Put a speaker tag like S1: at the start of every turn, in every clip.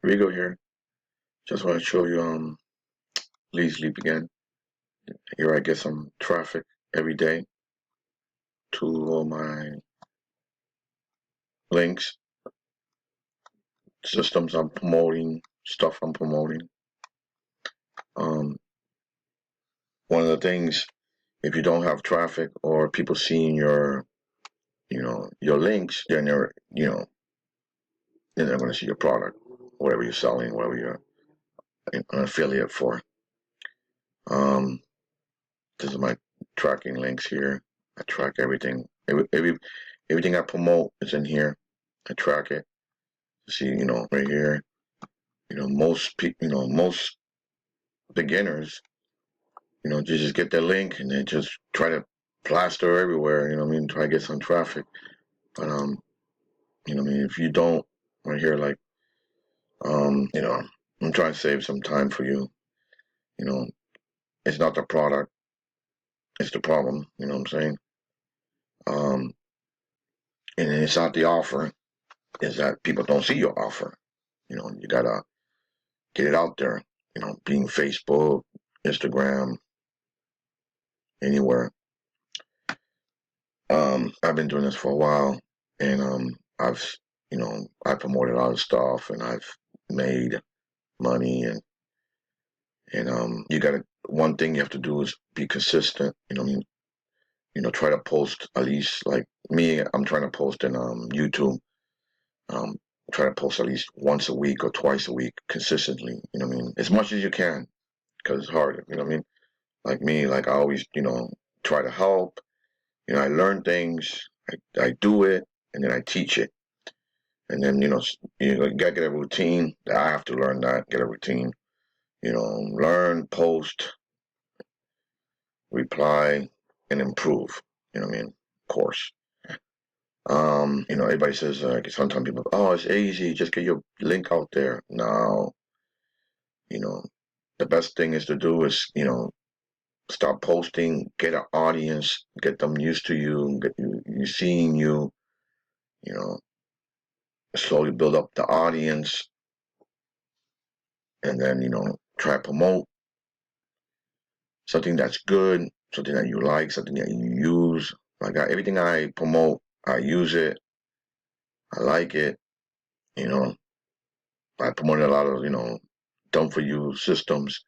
S1: Rigo here. Just want to show you LeadsLeap again. Here I get some traffic every day to all my links, systems I'm promoting, stuff I'm promoting. Um, One of the things, if you don't have traffic or people seeing your links, then they're going to see your product, whatever you're selling, whatever you're an affiliate for. Um, this is my tracking links here. I track everything. Everything I promote is in here. I track it. See, right here. Most people, most beginners, they just get their link and they just try to plaster everywhere. Try to get some traffic. But if you don't, right here, like, I'm trying to save some time for you. You know, it's not the product, it's the problem. You know what I'm saying? Um, and it's not the offer. Is that people don't see your offer. You gotta get it out there. Being Facebook, Instagram, anywhere. I've been doing this for a while, and I've, I promoted a lot of stuff, and I've made money, and you gotta. One thing you have to do is be consistent. Try to post at least like me. I'm trying to post in YouTube. Um, Try to post at least once a week or twice a week consistently. As much as you can, because it's hard. Like me, like I always, try to help. I learn things, I do it, and then I teach it. And then, you gotta get a routine. I have to learn that, get a routine. Learn, post, reply, and improve. Of course. Everybody says, sometimes people, oh, it's easy, just get your link out there. No, you know, the best thing is to do is, start posting, get an audience, get them used to you, get you seeing you, you know, slowly build up the audience, and then try to promote something that's good, something that you like, something that you use. Like everything I promote, I use it, I like it. You know, I promoted a lot of done for you systems.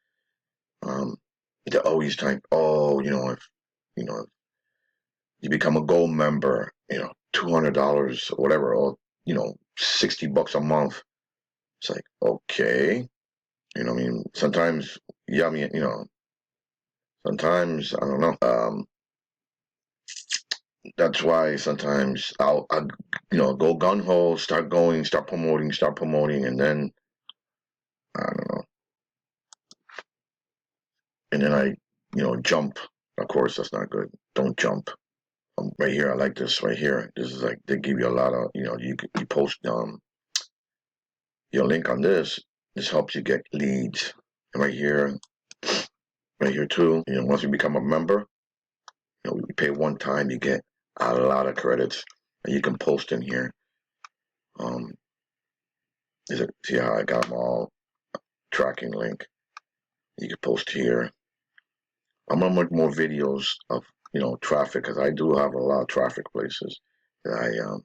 S1: Um, they're always type, oh, if you know you become a gold member, $200 or whatever, or $60 a month. It's like, okay, sometimes, yeah, sometimes I don't know. That's why sometimes I'll go gun ho, start promoting, and then I don't know, and then I jump. Of course, that's not good. Don't jump. Right here, I like this right here. This is like they give you a lot of you post your link on this. This helps you get leads. And right here too. Once you become a member, you pay one time, you get a lot of credits, and you can post in here. Um, see how I got them all tracking link. You can post here. I'm gonna make more videos of traffic because I do have a lot of traffic places that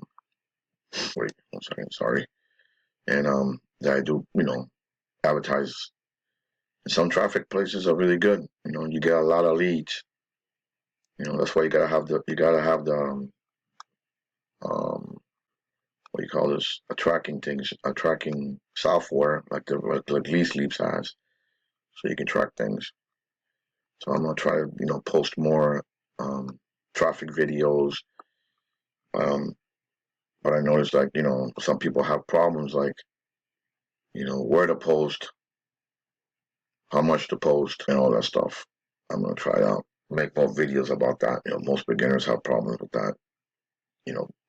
S1: wait 1 second, sorry, and that I do advertise. Some traffic places are really good. You get a lot of leads. That's why you gotta have the um what do you call this? A tracking software like LeadsLeap has, so you can track things. So I'm gonna try to post more traffic videos. Um, but I noticed like some people have problems like where to post, how much to post, and all that stuff. I'm gonna try out make more videos about that. Most beginners have problems with that.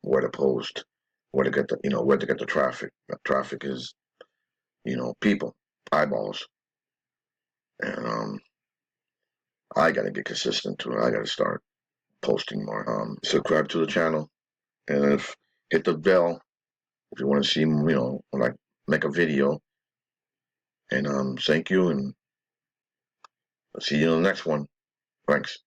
S1: Where to post, where to get the traffic. The traffic is people, eyeballs, and I gotta get consistent to it. I gotta start posting more. Subscribe to the channel, and hit the bell if you want to see like make a video. And thank you, and I'll see you in the next one. Thanks.